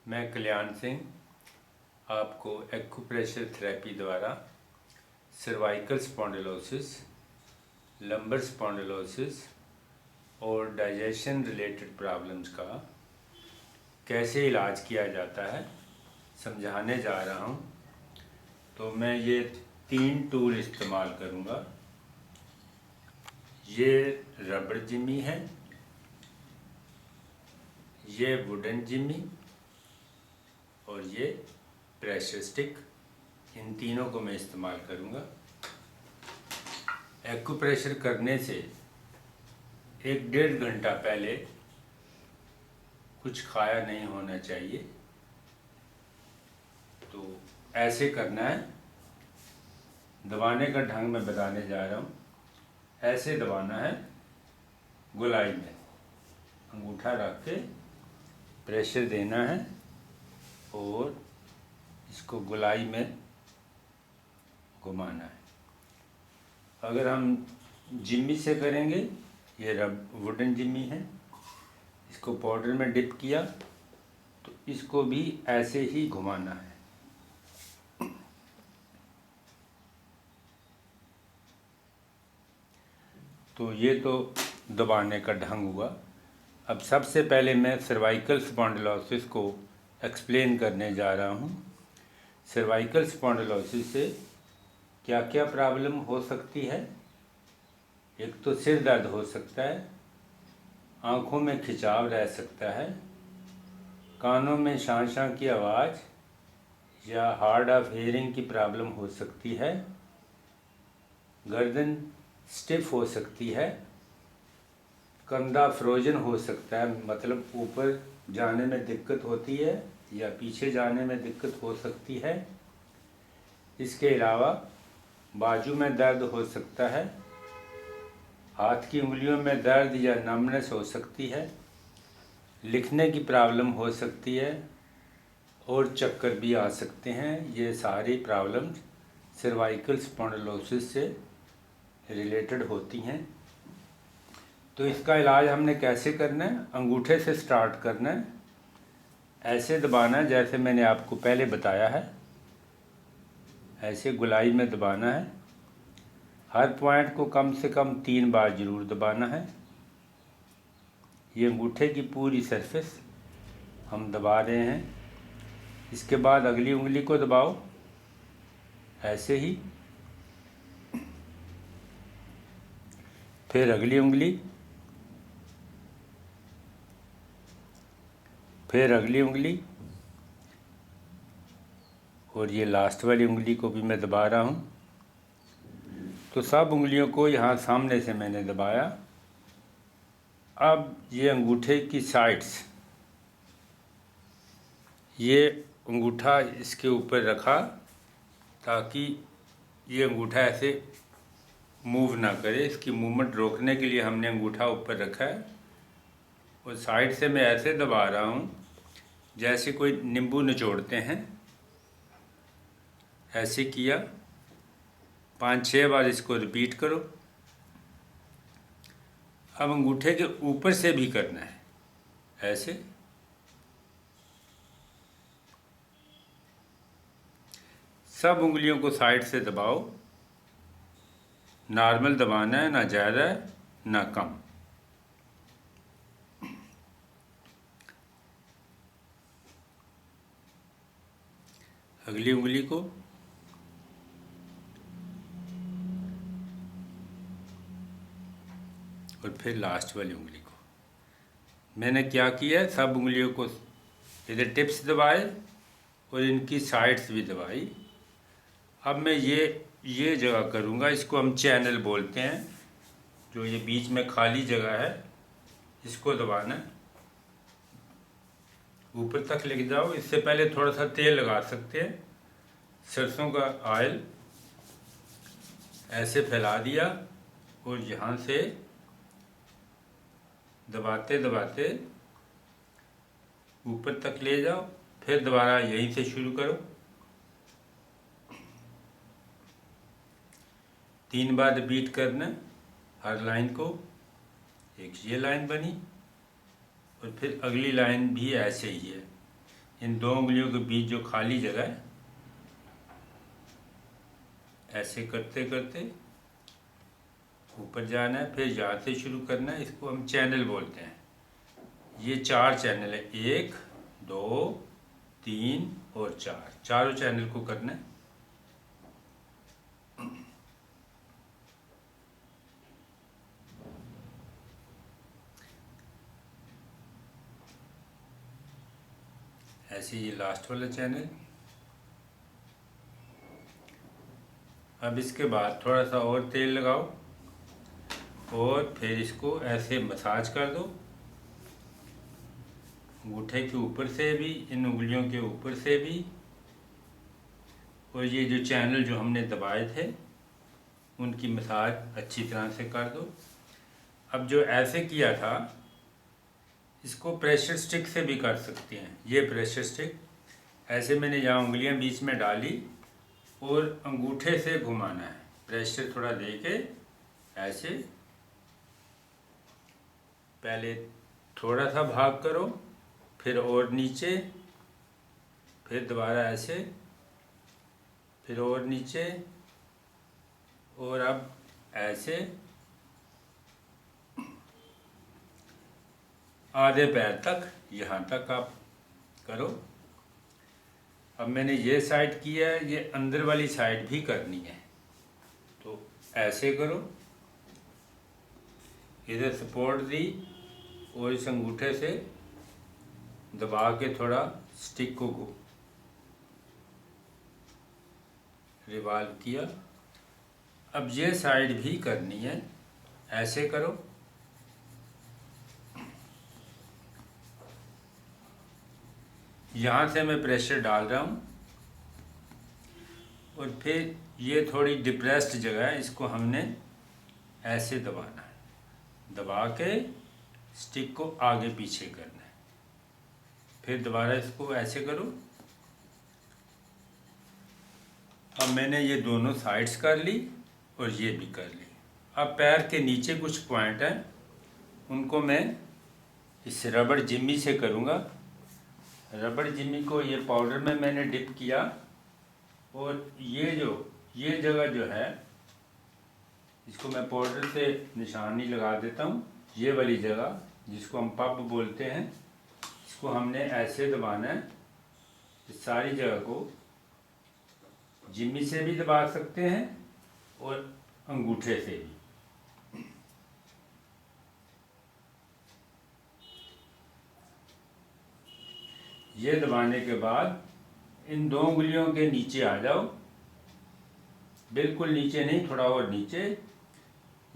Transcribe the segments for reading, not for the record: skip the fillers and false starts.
मैं कल्याण सिंह आपको acupressure therapy द्वारा सर्वाइकल स्पॉन्डिलोसिस, लंबर स्पॉन्डिलोसिस और डाइजेशन रिलेटेड प्रॉब्लम्स का कैसे इलाज किया जाता है समझाने जा रहा हूँ। तो मैं ये 3 टूल इस्तेमाल करूँगा। ये रबड़ जिमी है, ये वुडन जिमी और ये प्रेशर स्टिक। इन तीनों को मैं इस्तेमाल करूँगा। एक्यूप्रेशर करने से 1-1.5 घंटा पहले कुछ खाया नहीं होना चाहिए। तो ऐसे करना है। दबाने का ढंग मैं बताने जा रहा हूँ। ऐसे दबाना है, गोलाई में अंगूठा रख के प्रेशर देना है और इसको गोलाई में घुमाना है। अगर हम जिम्मी से करेंगे, ये वुडन जिम्मी है, इसको पाउडर में डिप किया तो इसको भी ऐसे ही घुमाना है। तो ये तो दबाने का ढंग हुआ। अब सबसे पहले मैं सर्वाइकल स्पॉन्डिलोसिस को एक्सप्लेन करने जा रहा हूँ। सर्वाइकल स्पॉन्डिलोसिस से क्या क्या प्रॉब्लम हो सकती है। एक तो सिर दर्द हो सकता है, आँखों में खिंचाव रह सकता है, कानों में शां शां की आवाज़ या हार्ड ऑफ हियरिंग की प्रॉब्लम हो सकती है, गर्दन स्टिफ हो सकती है, कंधा फ्रोजन हो सकता है, मतलब ऊपर जाने में दिक्कत होती है या पीछे जाने में दिक्कत हो सकती है। इसके अलावा बाजू में दर्द हो सकता है, हाथ की उंगलियों में दर्द या नमनेस हो सकती है, लिखने की प्रॉब्लम हो सकती है और चक्कर भी आ सकते हैं। ये सारी प्रॉब्लम्स सर्वाइकल स्पॉन्डिलोसिस से रिलेटेड होती हैं। तो इसका इलाज हमने कैसे करना है? अंगूठे से स्टार्ट करना है, ऐसे दबाना है जैसे मैंने आपको पहले बताया है। ऐसे गोलाई में दबाना है। हर पॉइंट को कम से कम 3 बार ज़रूर दबाना है। ये अंगूठे की पूरी सरफेस हम दबा रहे हैं। इसके बाद अगली उंगली को दबाओ, ऐसे ही। फिर अगली उंगली, फिर अगली उंगली और ये लास्ट वाली उंगली को भी मैं दबा रहा हूँ। तो सब उंगलियों को यहाँ सामने से मैंने दबाया। अब ये अंगूठे की साइड्स, ये अंगूठा इसके ऊपर रखा ताकि ये अंगूठा ऐसे मूव ना करे। इसकी मूवमेंट रोकने के लिए हमने अंगूठा ऊपर रखा है और साइड से मैं ऐसे दबा रहा हूँ जैसे कोई नींबू निचोड़ते हैं। ऐसे किया, 5-6 बार इसको रिपीट करो। अब अंगूठे के ऊपर से भी करना है, ऐसे। सब उंगलियों को साइड से दबाओ। नॉर्मल दबाना है, ना ज़्यादा है ना कम। अगली उंगली को, और फिर लास्ट वाली उंगली को। मैंने क्या किया है, सब उंगलियों को इधर टिप्स दबाए और इनकी साइड्स भी दबाई। अब मैं ये जगह करूँगा, इसको हम चैनल बोलते हैं। जो ये बीच में खाली जगह है, इसको दबाना है, ऊपर तक लेके जाओ। इससे पहले थोड़ा सा तेल लगा सकते हैं, सरसों का ऑयल। ऐसे फैला दिया और यहाँ से दबाते दबाते ऊपर तक ले जाओ। फिर दोबारा यहीं से शुरू करो। 3 बार रिपीट करना हर लाइन को। एक ये लाइन बनी और फिर अगली लाइन भी ऐसे ही है। इन दो उंगलियों के बीच जो खाली जगह है, ऐसे करते करते ऊपर जाना है, फिर यहाँ से शुरू करना है। इसको हम चैनल बोलते हैं। ये 4 चैनल है, 1 2 3 और 4, चारों चैनल को करना है। ऐसे ये लास्ट वाला चैनल। अब इसके बाद थोड़ा सा और तेल लगाओ और फिर इसको ऐसे मसाज कर दो, अंगूठे के ऊपर से भी, इन उंगलियों के ऊपर से भी, और ये जो चैनल जो हमने दबाए थे उनकी मसाज अच्छी तरह से कर दो। अब जो ऐसे किया था इसको प्रेशर स्टिक से भी कर सकते हैं। ये प्रेशर स्टिक ऐसे मैंने यहाँ उंगलियां बीच में डाली और अंगूठे से घुमाना है, प्रेशर थोड़ा देके ऐसे, पहले थोड़ा सा भाग करो, फिर और नीचे, फिर दोबारा ऐसे, फिर और नीचे, और अब ऐसे आधे पैर तक, यहाँ तक आप करो। अब मैंने ये साइड किया है, ये अंदर वाली साइड भी करनी है, तो ऐसे करो, इधर सपोर्ट दी और इस अंगूठे से दबा के थोड़ा स्टिक को रिवॉल्व किया। अब ये साइड भी करनी है, ऐसे करो, यहाँ से मैं प्रेशर डाल रहा हूँ, और फिर ये थोड़ी डिप्रेस्ड जगह है, इसको हमने ऐसे दबाना है, दबा के स्टिक को आगे पीछे करना है, फिर दोबारा इसको ऐसे करो। अब मैंने ये दोनों साइड्स कर ली और ये भी कर ली। अब पैर के नीचे कुछ पॉइंट हैं, उनको मैं इस रबड़ जिम्मी से करूँगा। रबड़ जिम्मी को ये पाउडर में मैंने डिप किया, और ये जगह जो है इसको मैं पाउडर से निशानी लगा देता हूँ। ये वाली जगह जिसको हम पब बोलते हैं, इसको हमने ऐसे दबाना है। इस सारी जगह को जिम्मी से भी दबा सकते हैं और अंगूठे से भी। ये दबाने के बाद इन दो उंगलियों के नीचे आ जाओ, बिल्कुल नीचे नहीं, थोड़ा और नीचे,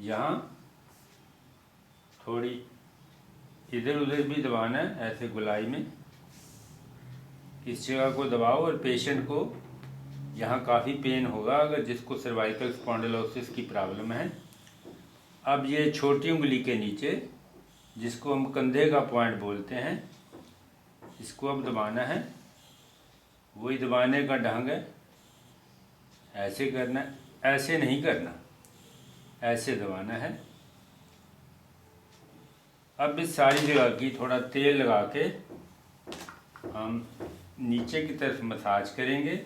यहाँ थोड़ी इधर उधर भी दबाना है, ऐसे गोलाई में इस जगह को दबाओ। और पेशेंट को यहाँ काफ़ी पेन होगा अगर जिसको सर्वाइकल स्पॉन्डिलोसिस की प्रॉब्लम है। अब ये छोटी उंगली के नीचे, जिसको हम कंधे का पॉइंट बोलते हैं, इसको अब दबाना है। वही दबाने का ढंग है, ऐसे करना है, ऐसे नहीं करना, ऐसे दबाना है। अब इस सारी जगह की थोड़ा तेल लगा के हम नीचे की तरफ मसाज करेंगे।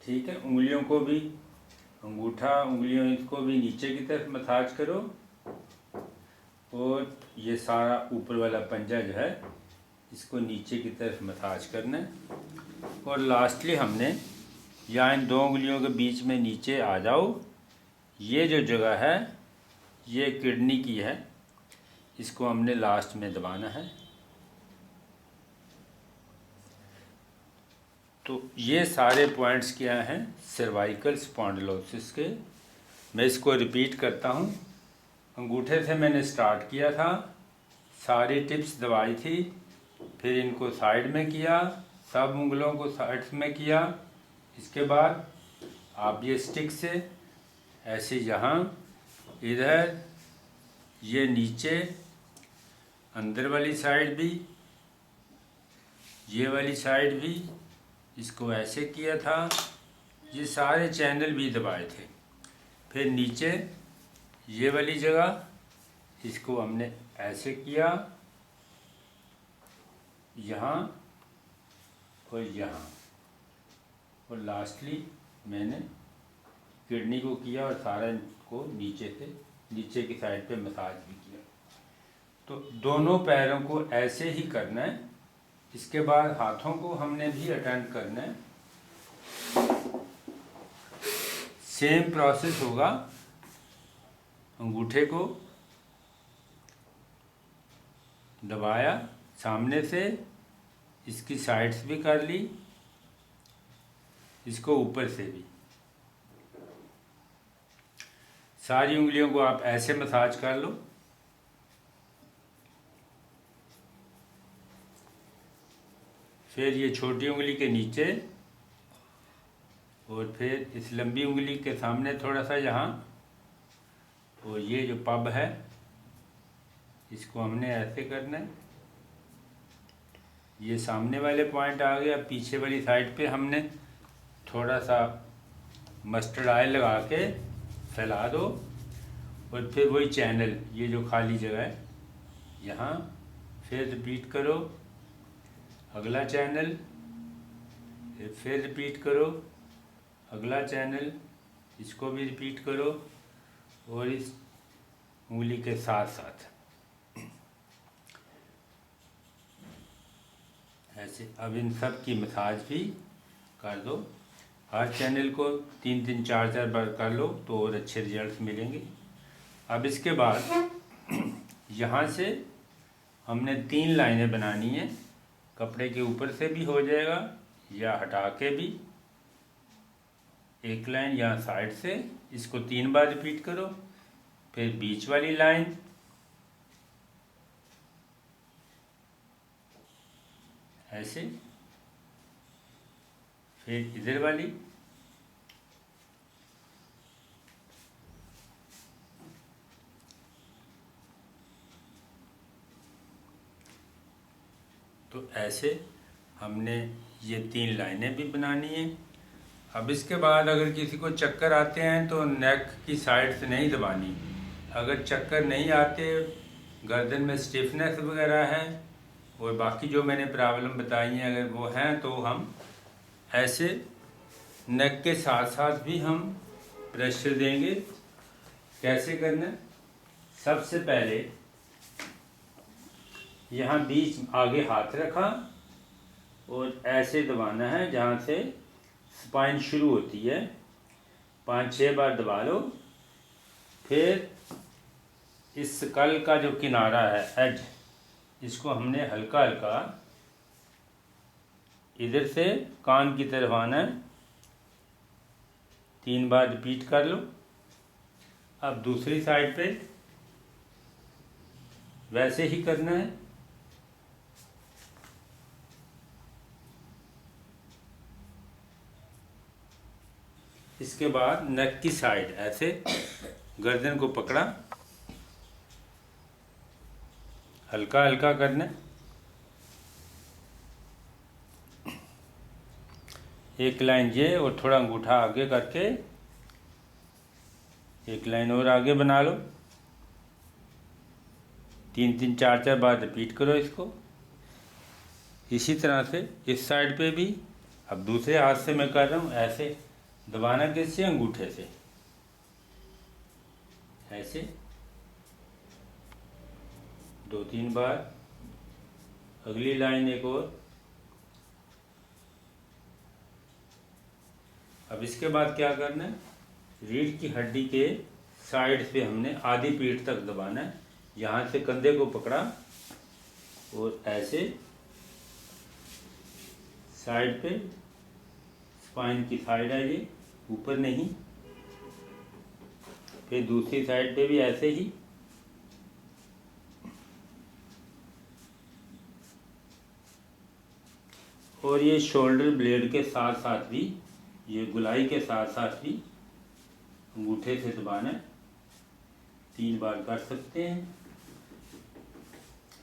ठीक है, उंगलियों को भी, अंगूठा उंगलियों इसको भी नीचे की तरफ मसाज करो, और ये सारा ऊपर वाला पंजा जो है इसको नीचे की तरफ मसाज करना है। और लास्टली हमने यहाँ इन दो उंगलियों के बीच में नीचे आ जाओ, ये जो जगह है ये किडनी की है, इसको हमने लास्ट में दबाना है। तो ये सारे पॉइंट्स क्या हैं सर्वाइकल स्पॉन्डिलोसिस के। मैं इसको रिपीट करता हूँ। अंगूठे से मैंने स्टार्ट किया था, सारी टिप्स दबाई थी, फिर इनको साइड में किया, सब उंगलों को साइड में किया। इसके बाद आप ये स्टिक से ऐसे यहाँ, इधर, ये नीचे, अंदर वाली साइड भी, ये वाली साइड भी, इसको ऐसे किया था, ये सारे चैनल भी दबाए थे। फिर नीचे ये वाली जगह, इसको हमने ऐसे किया, यहाँ और यहाँ, और लास्टली मैंने किडनी को किया और सारा को नीचे से नीचे की साइड पे मसाज भी किया। तो दोनों पैरों को ऐसे ही करना है। इसके बाद हाथों को हमने भी अटेंड करना है। सेम प्रोसेस होगा। अंगूठे को दबाया सामने से, इसकी साइड्स भी कर ली, इसको ऊपर से भी। सारी उंगलियों को आप ऐसे मसाज कर लो। फिर ये छोटी उंगली के नीचे और फिर इस लंबी उंगली के सामने थोड़ा सा यहाँ, और ये जो पब है इसको हमने ऐसे करना है। ये सामने वाले पॉइंट आ गया। पीछे वाली साइड पे हमने थोड़ा सा मस्टर्ड ऑयल लगा के फैला दो, और फिर वही चैनल, ये जो खाली जगह है यहाँ, फिर रिपीट करो अगला चैनल, फिर रिपीट करो अगला चैनल, इसको भी रिपीट करो, और इस उंगली के साथ साथ ऐसे। अब इन सब की मसाज भी कर दो। हर चैनल को 3-3 4-4 बार कर लो तो और अच्छे रिजल्ट मिलेंगे। अब इसके बाद यहाँ से हमने 3 लाइनें बनानी है। कपड़े के ऊपर से भी हो जाएगा या हटा के भी। एक लाइन यहाँ साइड से, इसको 3 बार रिपीट करो। फिर बीच वाली लाइन, ऐसे, फिर इधर वाली, तो ऐसे हमने ये 3 लाइनें भी बनानी है। अब इसके बाद अगर किसी को चक्कर आते हैं तो नेक की साइड से नहीं दबानी। अगर चक्कर नहीं आते, गर्दन में स्टिफनेस वगैरह है और बाकी जो मैंने प्रॉब्लम बताई हैं अगर वो हैं, तो हम ऐसे नेक के साथ साथ भी हम प्रेशर देंगे। कैसे करना? सबसे पहले यहाँ बीच आगे हाथ रखा और ऐसे दबाना है जहाँ से स्पाइन शुरू होती है। 5-6 बार दबा लो। फिर इस स्कल का जो किनारा है, एज, इसको हमने हल्का हल्का इधर से कान की तरफ आना है। 3 बार रिपीट कर लो। अब दूसरी साइड पे वैसे ही करना है। इसके बाद नेक की साइड ऐसे गर्दन को पकड़ा, हल्का हल्का करना है। एक लाइन ये और थोड़ा अंगूठा आगे करके एक लाइन और आगे बना लो। 3-3 4-4 बार रिपीट करो इसको। इसी तरह से इस साइड पे भी। अब दूसरे हाथ से मैं कर रहा हूँ ऐसे दबाना। किससे? अंगूठे से। ऐसे 2-3 बार। अगली लाइन एक और। अब इसके बाद क्या करना है? रीढ़ की हड्डी के साइड से हमने आधी पीठ तक दबाना है। यहाँ से कंधे को पकड़ा और ऐसे साइड पे, स्पाइन की साइड है ये, ऊपर नहीं। फिर दूसरी साइड पे भी ऐसे ही। और ये शोल्डर ब्लेड के साथ साथ भी, ये गुलाई के साथ साथ भी अंगूठे से दबाना है। 3 बार कर सकते हैं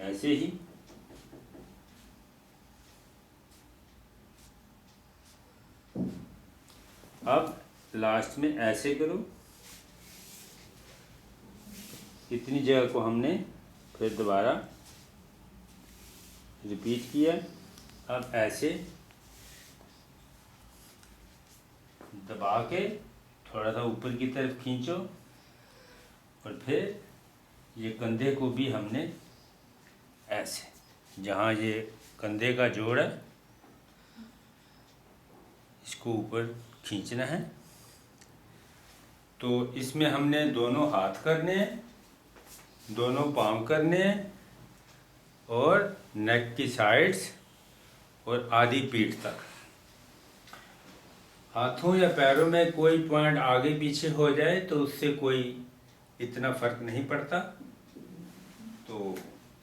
ऐसे ही। अब लास्ट में ऐसे करो। इतनी जगह को हमने फिर दोबारा रिपीट किया। अब ऐसे दबा के थोड़ा सा ऊपर की तरफ खींचो और फिर ये कंधे को भी हमने ऐसे, जहाँ ये कंधे का जोड़ है इसको ऊपर खींचना है। तो इसमें हमने दोनों हाथ करने हैं, दोनों पाँव करने हैं और नेक की साइड्स और आधी पीठ तक। हाथों या पैरों में कोई पॉइंट आगे पीछे हो जाए तो उससे कोई इतना फर्क नहीं पड़ता, तो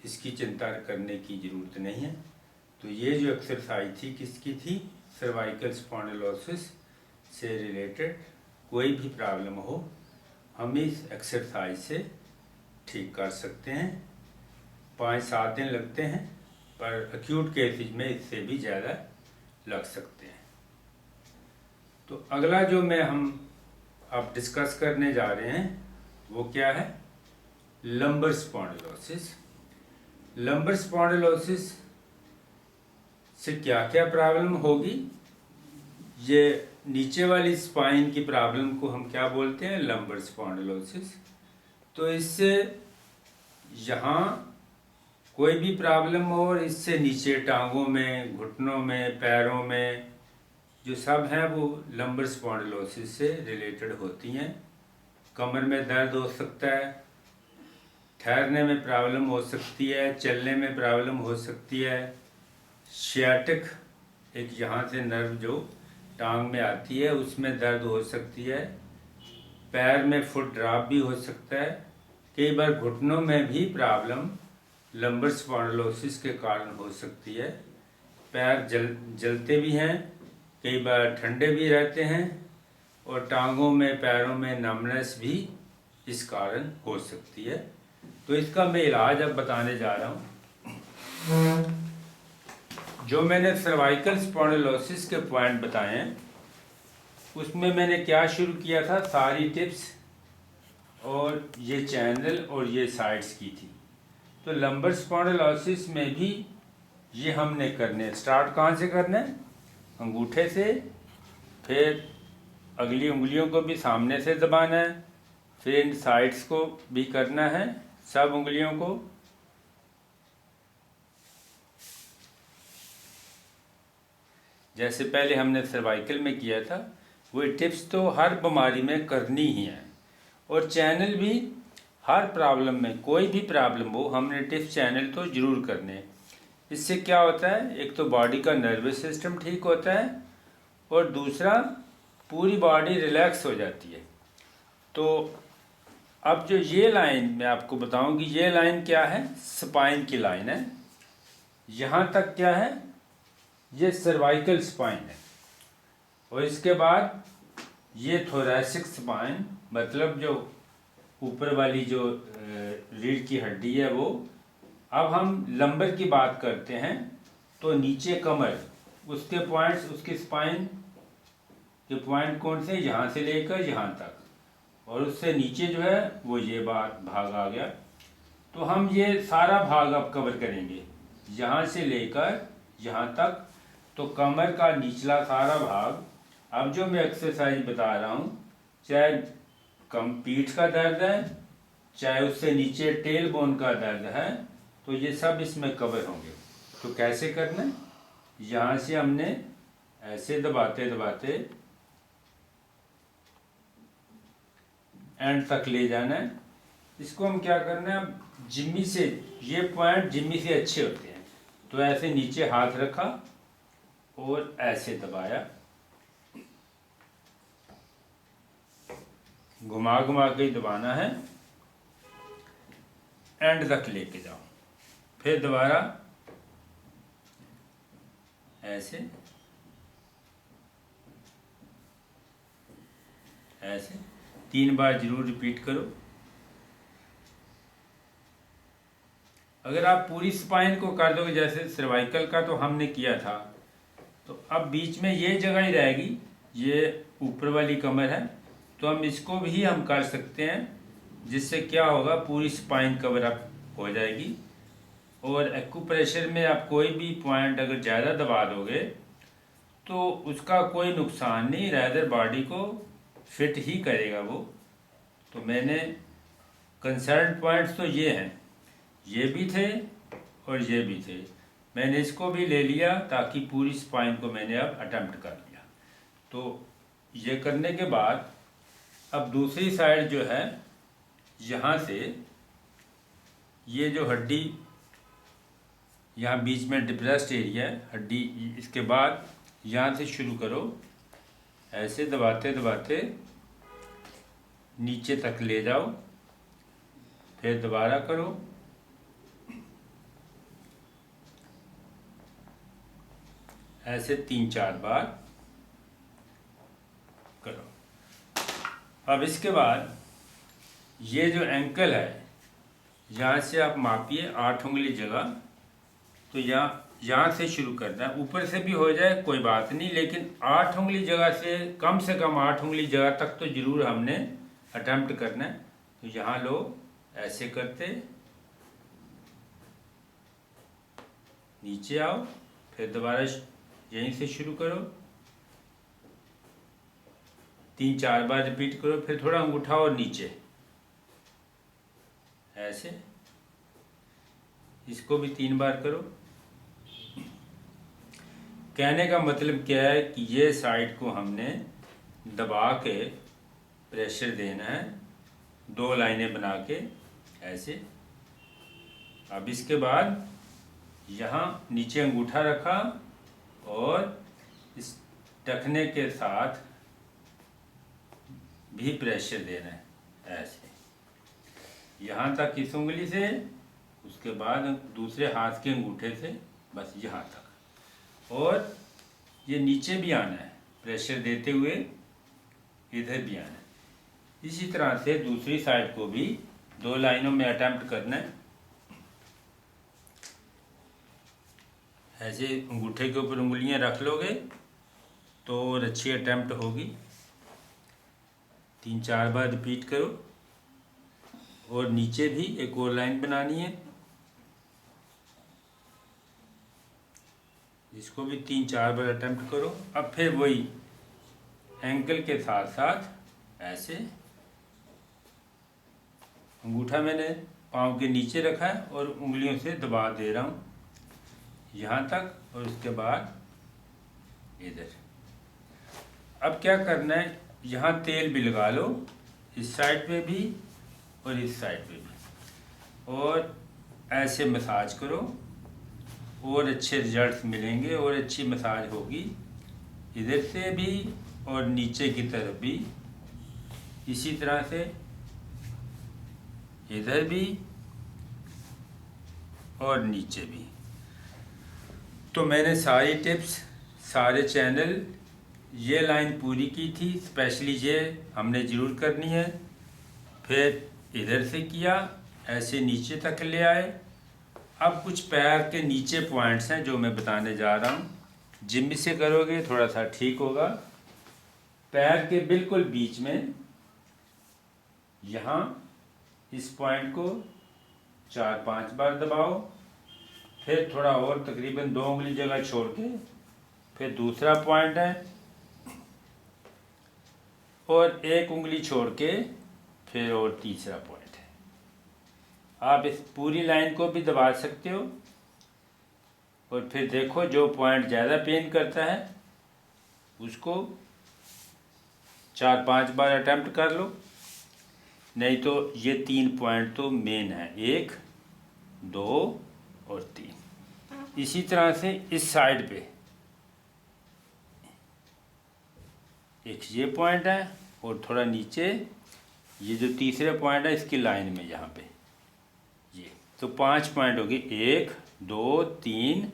इसकी चिंता करने की ज़रूरत नहीं है। तो ये जो एक्सरसाइज थी किसकी थी? सर्वाइकल स्पॉन्डिलोसिस से रिलेटेड कोई भी प्रॉब्लम हो हम इस एक्सरसाइज से ठीक कर सकते हैं। 5-7 दिन लगते हैं, पर एक्यूट केसेज में इससे भी ज़्यादा लग सकते हैं। तो अगला जो हम अब डिस्कस करने जा रहे हैं वो क्या है? Lumbar spondylosis. लंबर स्पॉन्डिलोसिस से क्या क्या प्रॉब्लम होगी? ये नीचे वाली स्पाइन की प्रॉब्लम को हम क्या बोलते हैं? Lumbar spondylosis. तो इससे यहाँ कोई भी प्रॉब्लम हो और इससे नीचे टांगों में, घुटनों में, पैरों में जो सब हैं वो लंबर स्पॉन्डिलोसिस से रिलेटेड होती हैं। कमर में दर्द हो सकता है, ठहरने में प्रॉब्लम हो सकती है, चलने में प्रॉब्लम हो सकती है। शियाटिक एक यहाँ से नर्व जो टांग में आती है उसमें दर्द हो सकती है। पैर में फुट ड्रॉप भी हो सकता है। कई बार घुटनों में भी प्रॉब्लम लंबर स्पॉन्डिलोसिस के कारण हो सकती है। पैर जलते भी हैं, कई बार ठंडे भी रहते हैं और टांगों में, पैरों में नमनेस भी इस कारण हो सकती है। तो इसका मैं इलाज अब बताने जा रहा हूँ। जो मैंने सर्वाइकल स्पॉन्डिलोसिस के पॉइंट बताए हैं उसमें मैंने क्या शुरू किया था? सारी टिप्स और ये चैनल और ये साइड्स की थी। तो लंबर स्पॉन्डिलोसिस में भी ये हमने करने, स्टार्ट कहाँ से करना है? अंगूठे से, फिर अगली उंगलियों को भी सामने से दबाना है, फिर इन साइड्स को भी करना है, सब उंगलियों को। जैसे पहले हमने सर्वाइकल में किया था वो टिप्स तो हर बीमारी में करनी ही है। और चैनल भी हर प्रॉब्लम में, कोई भी प्रॉब्लम हो हमने टिप्स चैनल तो ज़रूर करने हैं। इससे क्या होता है? एक तो बॉडी का नर्वस सिस्टम ठीक होता है और दूसरा पूरी बॉडी रिलैक्स हो जाती है। तो अब जो ये लाइन मैं आपको बताऊं कि ये लाइन क्या है? स्पाइन की लाइन है। यहाँ तक क्या है? ये सर्वाइकल स्पाइन है। और इसके बाद ये थोरैसिक स्पाइन, मतलब जो ऊपर वाली जो रीढ़ की हड्डी है वो। अब हम लंबर की बात करते हैं तो नीचे कमर, उसके पॉइंट्स, उसकी स्पाइन के पॉइंट कौन से? यहाँ से लेकर यहाँ तक, और उससे नीचे जो है वो ये भाग आ गया। तो हम ये सारा भाग अब कवर करेंगे, यहाँ से लेकर यहाँ तक। तो कमर का निचला सारा भाग। अब जो मैं एक्सरसाइज बता रहा हूँ, चाहे कम पीठ का दर्द है, चाहे उससे नीचे टेल बोन का दर्द है, तो ये सब इसमें कवर होंगे। तो कैसे करना है? यहाँ से हमने ऐसे दबाते दबाते एंड तक ले जाना है। इसको हम क्या करना है? जिम्मी से, ये पॉइंट जिम्मी से अच्छे होते हैं। तो ऐसे नीचे हाथ रखा और ऐसे दबाया, घुमा घुमा के ही दबाना है, एंड तक लेके जाओ। फिर दोबारा ऐसे ऐसे 3 बार जरूर रिपीट करो। अगर आप पूरी स्पाइन को कर दोगे जैसे सर्वाइकल का तो हमने किया था, तो अब बीच में ये जगह ही रहेगी, ये ऊपर वाली कमर है, तो हम इसको भी हम कर सकते हैं जिससे क्या होगा, पूरी स्पाइन कवर अप हो जाएगी। और एक्यूप्रेशर में आप कोई भी पॉइंट अगर ज़्यादा दबा दोगे तो उसका कोई नुकसान नहीं, रैदर बॉडी को फिट ही करेगा वो। तो मैंने कंसर्न पॉइंट्स तो ये हैं, ये भी थे और ये भी थे, मैंने इसको भी ले लिया ताकि पूरी स्पाइन को मैंने अब अटेम्प्ट कर लिया। तो ये करने के बाद अब दूसरी साइड जो है, यहाँ से ये जो हड्डी यहाँ बीच में डिप्रेस्ड एरिया है हड्डी, इसके बाद यहाँ से शुरू करो, ऐसे दबाते दबाते नीचे तक ले जाओ, फिर दोबारा करो, ऐसे 3-4 बार करो। अब इसके बाद ये जो एंकल है, यहाँ से आप मापिए 8 उंगली जगह। तो यहाँ से शुरू करना है, ऊपर से भी हो जाए कोई बात नहीं, लेकिन 8 उंगली जगह से कम 8 उंगली जगह तक तो ज़रूर हमने अटेम्प्ट करना है। तो यहाँ लो, ऐसे करते नीचे आओ, फिर दोबारा यहीं से शुरू करो, 3-4 बार रिपीट करो, फिर थोड़ा अंगूठा और नीचे, ऐसे इसको भी 3 बार करो। कहने का मतलब क्या है कि ये साइड को हमने दबा के प्रेशर देना है, 2 लाइनें बना के ऐसे। अब इसके बाद यहाँ नीचे अंगूठा रखा और इस टखने के साथ भी प्रेशर देना है, ऐसे यहाँ तक इस उंगली से, उसके बाद दूसरे हाथ के अंगूठे से बस यहाँ तक, और ये नीचे भी आना है, प्रेशर देते हुए इधर भी आना है। इसी तरह से दूसरी साइड को भी 2 लाइनों में अटेम्प्ट करना है। ऐसे अंगूठे के ऊपर उंगलियां रख लोगे तो और अच्छी अटेम्प्ट होगी। 3-4 बार रिपीट करो, और नीचे भी एक और लाइन बनानी है, इसको भी 3-4 बार अटेम्प्ट करो। अब फिर वही एंकल के साथ साथ ऐसे, अंगूठा मैंने पाँव के नीचे रखा है और उंगलियों से दबा दे रहा हूँ यहाँ तक, और उसके बाद इधर। अब क्या करना है, यहाँ तेल भी लगा लो, इस साइड पे भी और इस साइड पे भी, और ऐसे मसाज करो, और अच्छे रिजल्ट्स मिलेंगे और अच्छी मसाज होगी, इधर से भी और नीचे की तरफ भी, इसी तरह से इधर भी और नीचे भी। तो मैंने सारी टिप्स, सारे चैनल, ये लाइन पूरी की थी, स्पेशली ये हमने ज़रूर करनी है। फिर इधर से किया, ऐसे नीचे तक ले आए। अब कुछ पैर के नीचे पॉइंट्स हैं जो मैं बताने जा रहा हूँ, जिम से करोगे थोड़ा सा ठीक होगा। पैर के बिल्कुल बीच में यहाँ इस पॉइंट को 4-5 बार दबाओ, फिर थोड़ा और तकरीबन 2 उंगली जगह छोड़ के फिर दूसरा पॉइंट है, और 1 उंगली छोड़ के फिर और तीसरा पॉइंट है। आप इस पूरी लाइन को भी दबा सकते हो, और फिर देखो जो पॉइंट ज़्यादा पेन करता है उसको 4-5 बार अटेम्प्ट कर लो, नहीं तो ये 3 पॉइंट तो मेन है, 1, 2 और 3। इसी तरह से इस साइड पे एक ये पॉइंट है, और थोड़ा नीचे ये जो तीसरे पॉइंट है इसकी लाइन में यहाँ पे ये, तो 5 पॉइंट हो गए, 1, 2, 3,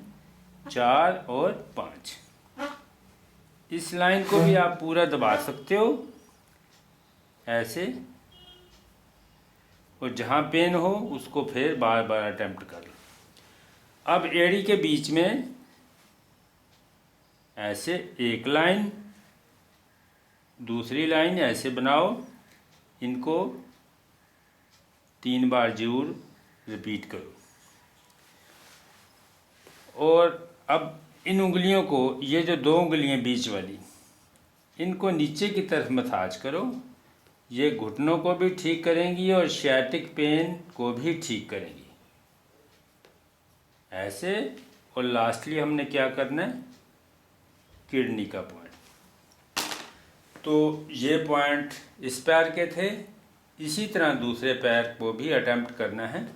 4 और 5। इस लाइन को भी आप पूरा दबा सकते हो ऐसे, और जहाँ पेन हो उसको फिर बार बार अटेम्प्ट कर लो। अब एड़ी के बीच में ऐसे एक लाइन, दूसरी लाइन ऐसे बनाओ, इनको 3 बार ज़रूर रिपीट करो। और अब इन उंगलियों को, ये जो 2 उंगलियां बीच वाली, इनको नीचे की तरफ मसाज करो। ये घुटनों को भी ठीक करेंगी और सियाटिक पेन को भी ठीक करेंगी, ऐसे। और लास्टली हमने क्या करना है, किडनी का पॉइंट। तो ये पॉइंट इस पैर के थे, इसी तरह दूसरे पैर को भी अटेम्प्ट करना है।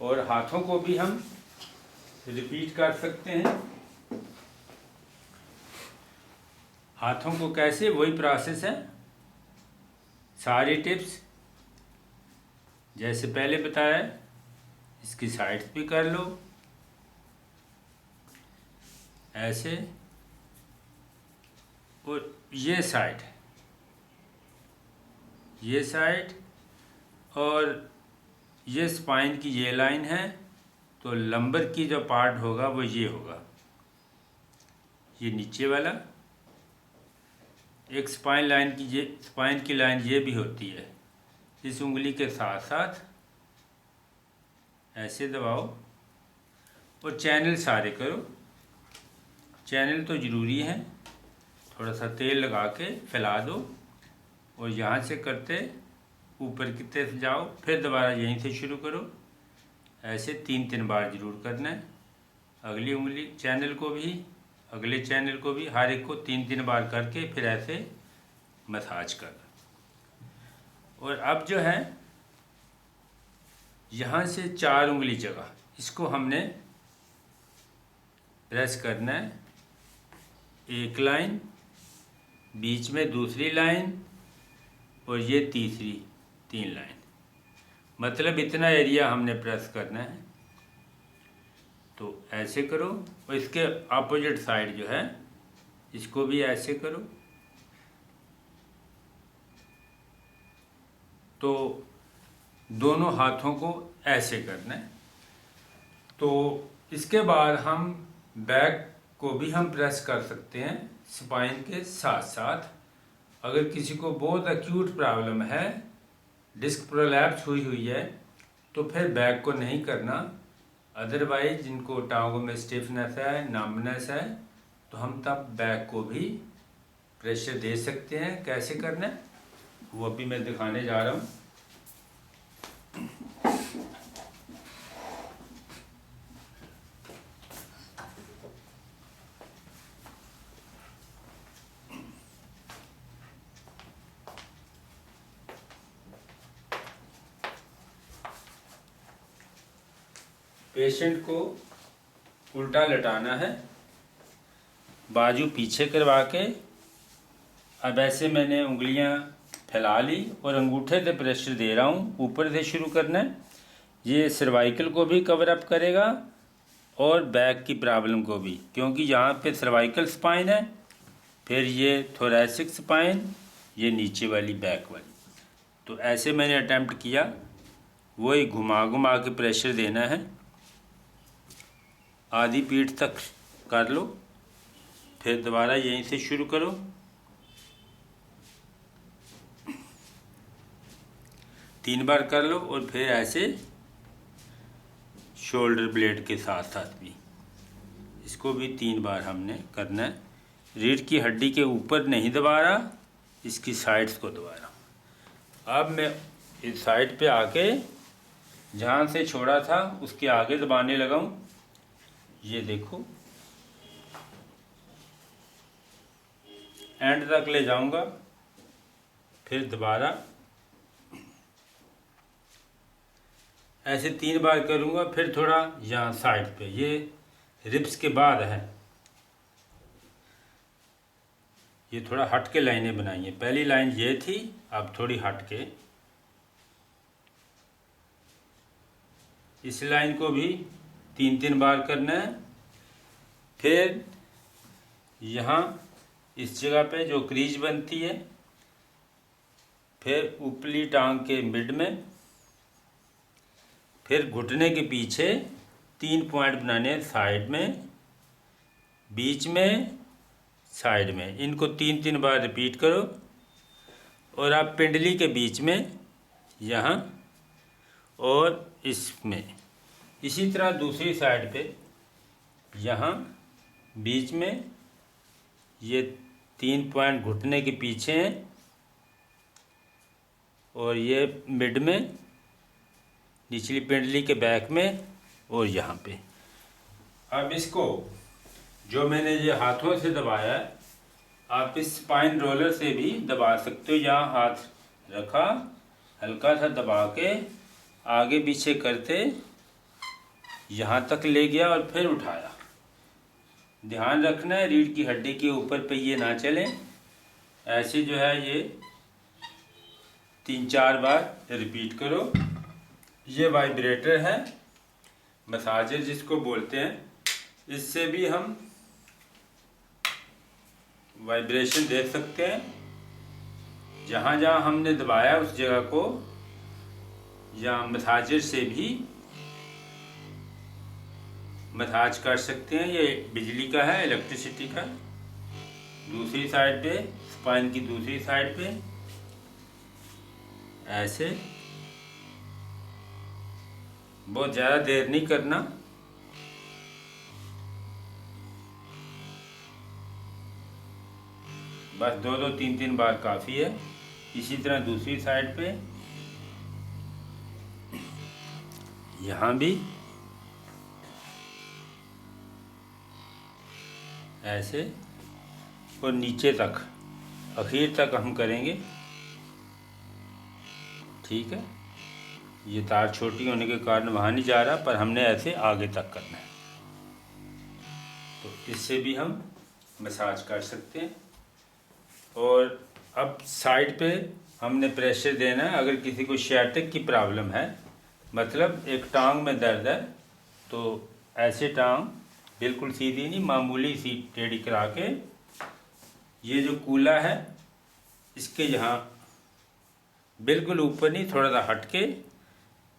और हाथों को भी हम रिपीट कर सकते हैं। हाथों को कैसे, वही प्रोसेस है, सारी टिप्स जैसे पहले बताया। इसकी साइड्स भी कर लो ऐसे, और ये साइड, ये साइड, और ये स्पाइन की ये लाइन है, तो लंबर की जो पार्ट होगा वो ये होगा, ये नीचे वाला। एक स्पाइन लाइन की, ये स्पाइन की लाइन ये भी होती है। इस उंगली के साथ साथ ऐसे दबाओ और चैनल सारे करो। चैनल तो ज़रूरी है, थोड़ा सा तेल लगा के फैला दो और यहाँ से करते ऊपर की तरफ जाओ, फिर दोबारा यहीं से शुरू करो। ऐसे 3-3 बार ज़रूर करना है। अगली उंगली चैनल को भी, अगले चैनल को भी, हर एक को 3-3 बार करके फिर ऐसे मसाज कर। और अब जो है यहाँ से 4 उंगली जगह, इसको हमने प्रेस करना है। एक लाइन, बीच में दूसरी लाइन, और ये तीसरी 3 लाइन, मतलब इतना एरिया हमने प्रेस करना है। तो ऐसे करो, और इसके अपोजिट साइड जो है इसको भी ऐसे करो। तो दोनों हाथों को ऐसे करना है। तो इसके बाद हम बैक को भी हम प्रेस कर सकते हैं स्पाइन के साथ साथ। अगर किसी को बहुत एक्यूट प्रॉब्लम है, डिस्क प्रोलैप्स हुई है, तो फिर बैक को नहीं करना। अदरवाइज जिनको टांगों में स्टिफनेस है, नम्बनेस है, तो हम तब बैक को भी प्रेशर दे सकते हैं। कैसे करना है वो अभी मैं दिखाने जा रहा हूँ। पेशेंट को उल्टा लटाना है, बाजू पीछे करवा के। अब ऐसे मैंने उंगलियां फैला ली और अंगूठे से प्रेशर दे रहा हूँ। ऊपर से शुरू करना है। ये सर्वाइकल को भी कवर अप करेगा और बैक की प्रॉब्लम को भी, क्योंकि यहाँ पे सर्वाइकल स्पाइन है, फिर ये थोरैसिक स्पाइन, ये नीचे वाली बैक वाली। तो ऐसे मैंने अटेम्प्ट किया, वही घुमा घुमा के प्रेशर देना है। आधी पीठ तक कर लो, फिर दोबारा यहीं से शुरू करो। तीन बार कर लो और फिर ऐसे शोल्डर ब्लेड के साथ साथ भी इसको भी 3 बार हमने करना है। रीढ़ की हड्डी के ऊपर नहीं दबा रहा, इसकी साइड्स को दबा रहा। अब मैं इस साइड पे आके जहाँ से छोड़ा था उसके आगे दबाने लगा हूँ। ये देखो, एंड तक ले जाऊंगा, फिर दोबारा ऐसे 3 बार करूंगा। फिर थोड़ा यहाँ साइड पे, ये रिब्स के बाद है, ये थोड़ा हट के लाइनें बनाई हैं। पहली लाइन ये थी, अब थोड़ी हट के इस लाइन को भी 3-3 बार करना है। फिर यहाँ इस जगह पे जो क्रीज बनती है, फिर ऊपरी टांग के मिड में, फिर घुटने के पीछे 3 पॉइंट बनाने हैं, साइड में, बीच में, साइड में। इनको 3-3 बार रिपीट करो। और आप पिंडली के बीच में यहाँ और इसमें। इसी तरह दूसरी साइड पे यहाँ बीच में ये 3 पॉइंट घुटने के पीछे हैं और ये मिड में, निचली पिंडली के बैक में और यहाँ पे। अब इसको जो मैंने ये हाथों से दबाया है, आप इस स्पाइन रोलर से भी दबा सकते हो। यहाँ हाथ रखा, हल्का सा दबा के आगे पीछे करते यहाँ तक ले गया और फिर उठाया। ध्यान रखना है रीढ़ की हड्डी के ऊपर पे ये ना चले। ऐसे जो है ये 3-4 बार रिपीट करो। ये वाइब्रेटर है, मसाजर जिसको बोलते हैं, इससे भी हम वाइब्रेशन दे सकते हैं। जहाँ जहाँ हमने दबाया उस जगह को, या मसाजर से भी मसाज कर सकते हैं। ये बिजली का है, इलेक्ट्रिसिटी का। दूसरी साइड पे, स्पाइन की दूसरी साइड पे ऐसे, बहुत ज़्यादा देर नहीं करना। बस 2-2, 3-3 बार काफ़ी है। इसी तरह दूसरी साइड पे यहाँ भी ऐसे और नीचे तक, आखिर तक हम करेंगे। ठीक है, ये तार छोटी होने के कारण वहाँ नहीं जा रहा, पर हमने ऐसे आगे तक करना है। तो इससे भी हम मसाज कर सकते हैं। और अब साइड पे हमने प्रेशर देना है। अगर किसी को सियाटिक की प्रॉब्लम है, मतलब एक टांग में दर्द है, तो ऐसे टांग बिल्कुल सीधी नहीं, मामूली सी टेढ़ी करा के, ये जो कूला है इसके यहाँ बिल्कुल ऊपर नहीं, थोड़ा सा हट के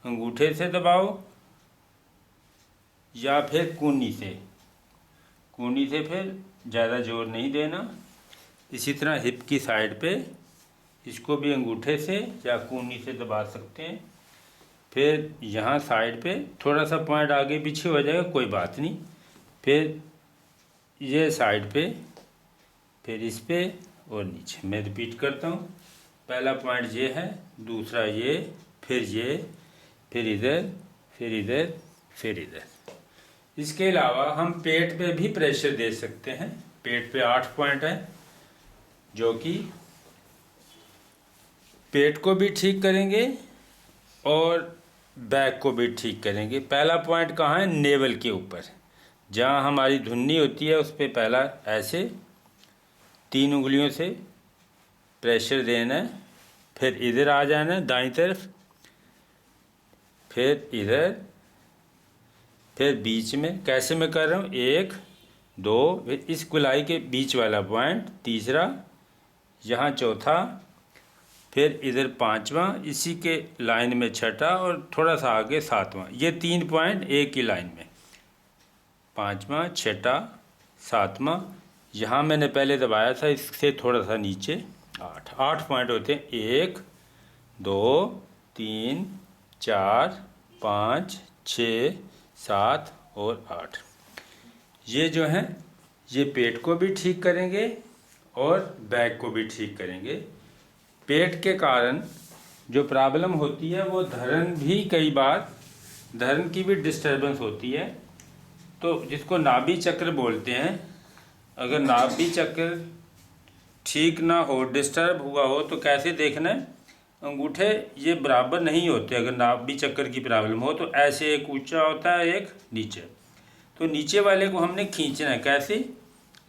अंगूठे से दबाओ या फिर कूनी से। कूनी से फिर ज़्यादा जोर नहीं देना। इसी तरह हिप की साइड पे इसको भी अंगूठे से या कूनी से दबा सकते हैं। फिर यहाँ साइड पे थोड़ा सा पॉइंट आगे पीछे हो जाएगा, कोई बात नहीं। फिर ये साइड पे, फिर इस पे और नीचे। मैं रिपीट करता हूँ। पहला पॉइंट ये है, दूसरा ये, फिर ये, फिर इधर, फिर इधर, फिर इधर। इसके अलावा हम पेट पे भी प्रेशर दे सकते हैं। पेट पे 8 पॉइंट है, जो कि पेट को भी ठीक करेंगे और बैक को भी ठीक करेंगे। पहला पॉइंट कहाँ है? नेवल के ऊपर, जहाँ हमारी धुन्नी होती है, उस पर पहला ऐसे 3 उंगलियों से प्रेशर देना है। फिर इधर आ जाना है दाईं तरफ, फिर इधर, फिर बीच में। कैसे मैं कर रहा हूँ? 1, 2, फिर इस गुलाई के बीच वाला पॉइंट तीसरा, यहाँ चौथा, फिर इधर 5वां, इसी के लाइन में 6ठा और थोड़ा सा आगे 7वां। ये 3 पॉइंट एक ही लाइन में, 5वां, 6ठा, 7वां। यहाँ मैंने पहले दबाया था, इससे थोड़ा सा नीचे 8 पॉइंट होते हैं। 1, 2, 3, 4, 5, 6, 7 और 8। ये जो हैं ये पेट को भी ठीक करेंगे और बैक को भी ठीक करेंगे। पेट के कारण जो प्रॉब्लम होती है वो धरण भी, कई बार धरण की भी डिस्टर्बेंस होती है, तो जिसको नाभि चक्र बोलते हैं। अगर नाभि चक्र ठीक ना हो, डिस्टर्ब हुआ हो, तो कैसे देखना है? अंगूठे ये बराबर नहीं होते। अगर नाभि चक्र की प्रॉब्लम हो तो ऐसे एक ऊंचा होता है, एक नीचे। तो नीचे वाले को हमने खींचना है। कैसे?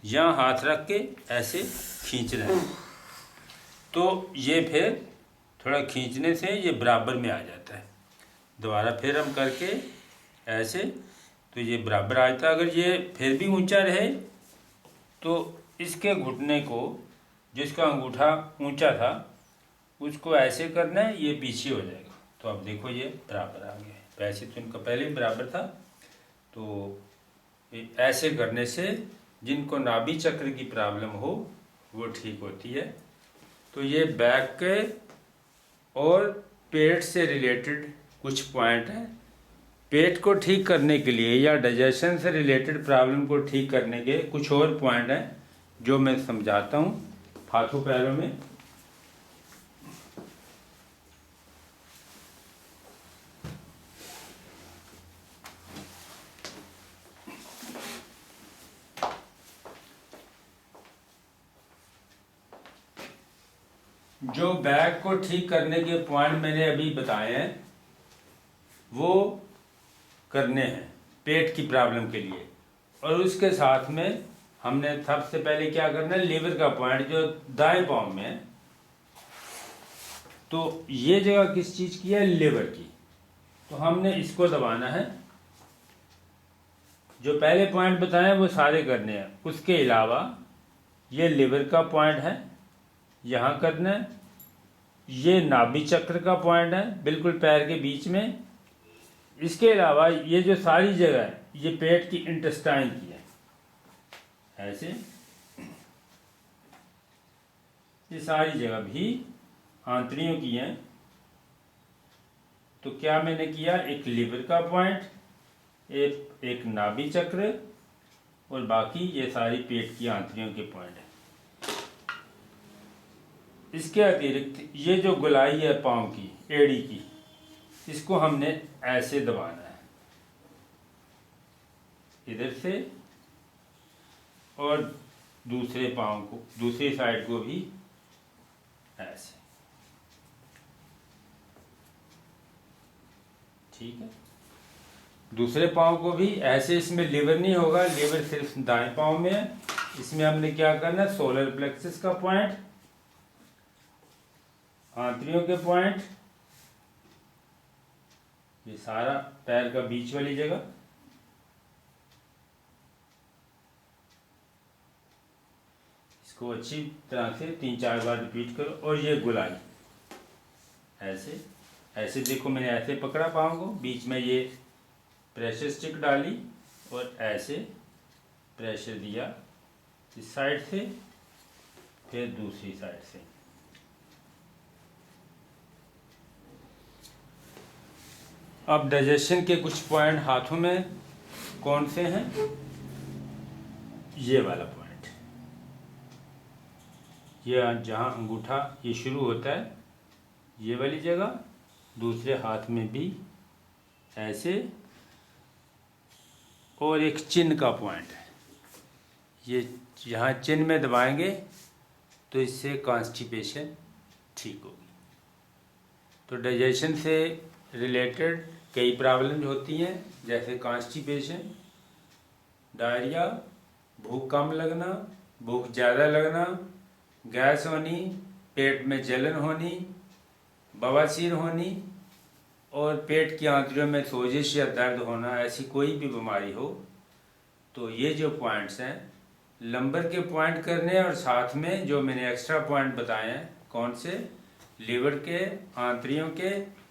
यहाँ हाथ रख के ऐसे खींचना है, तो ये फिर थोड़ा खींचने से ये बराबर में आ जाता है। दोबारा फिर हम करके ऐसे, तो ये बराबर आ जाता है। अगर ये फिर भी ऊंचा रहे तो इसके घुटने को, जिसका अंगूठा ऊंचा था, उसको ऐसे करना है, ये पीछे हो जाएगा। तो अब देखो ये बराबर आ गया। वैसे तो इनका पहले भी बराबर था। तो ऐसे करने से जिनको नाभि चक्र की प्रॉब्लम हो वो ठीक होती है। तो ये बैक के और पेट से रिलेटेड कुछ पॉइंट हैं पेट को ठीक करने के लिए या डाइजेशन से रिलेटेड प्रॉब्लम को ठीक करने के कुछ और पॉइंट हैं जो मैं समझाता हूँ हाथों पैरों में। जो बैक को ठीक करने के पॉइंट मैंने अभी बताए हैं वो करने हैं पेट की प्रॉब्लम के लिए, और उसके साथ में हमने सबसे पहले क्या करना है, लीवर का पॉइंट जो दाएं पाँव में है, तो ये जगह किस चीज़ की है, लीवर की, तो हमने इसको दबाना है। जो पहले पॉइंट बताए वो सारे करने हैं, उसके अलावा ये लीवर का पॉइंट है, यहाँ करना है। ये नाभि चक्र का पॉइंट है बिल्कुल पैर के बीच में। इसके अलावा ये जो सारी जगह है ये पेट की इंटेस्टाइन की है, ऐसे ये सारी जगह भी आंतड़ियों की हैं। तो क्या मैंने किया, एक लीवर का पॉइंट, एक नाभि चक्र, और बाकी ये सारी पेट की आंतड़ियों के पॉइंट है। इसके अतिरिक्त ये जो गोलाई है पाँव की, एड़ी की, इसको हमने ऐसे दबाना है इधर से, और दूसरे पाँव को, दूसरी साइड को भी ऐसे, ठीक है। दूसरे पाँव को भी ऐसे, इसमें लीवर नहीं होगा, लीवर सिर्फ दाएं पाँव में है। इसमें हमने क्या करना है, सोलर प्लेक्सस का पॉइंट, आंतड़ियों के पॉइंट, ये सारा पैर का बीच वाली जगह, इसको अच्छी तरह से 3-4 बार रिपीट करो। और ये गुलाई ऐसे ऐसे, देखो मैंने ऐसे पकड़ा पाँव को, बीच में ये प्रेशर स्टिक डाली और ऐसे प्रेशर दिया इस साइड से, फिर दूसरी साइड से। अब डाइजेशन के कुछ पॉइंट हाथों में कौन से हैं, ये वाला पॉइंट, ये जहाँ अंगूठा ये शुरू होता है, ये वाली जगह, दूसरे हाथ में भी ऐसे, और एक चिन का पॉइंट है, ये यहाँ चिन में दबाएंगे तो इससे कॉन्स्टिपेशन ठीक होगी। तो डाइजेशन से रिलेटेड कई प्रॉब्लम्स होती हैं, जैसे कॉन्स्टिपेशन, डायरिया, भूख कम लगना, भूख ज़्यादा लगना, गैस होनी, पेट में जलन होनी, बवासीर होनी, और पेट की आंतड़ियों में सोजिश या दर्द होना, ऐसी कोई भी बीमारी हो तो ये जो पॉइंट्स हैं लंबर के पॉइंट करने, और साथ में जो मैंने एक्स्ट्रा पॉइंट बताए हैं, कौन से, लीवर के, आंतड़ियों के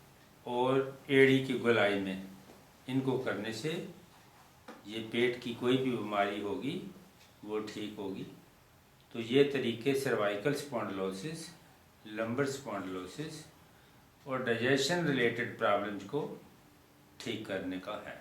और एड़ी की गोलाई में, इनको करने से ये पेट की कोई भी बीमारी होगी वो ठीक होगी। तो ये तरीके सर्वाइकल स्पॉन्डिलोसिस, लंबर स्पॉन्डिलोसिस और डाइजेशन रिलेटेड प्रॉब्लम्स को ठीक करने का है।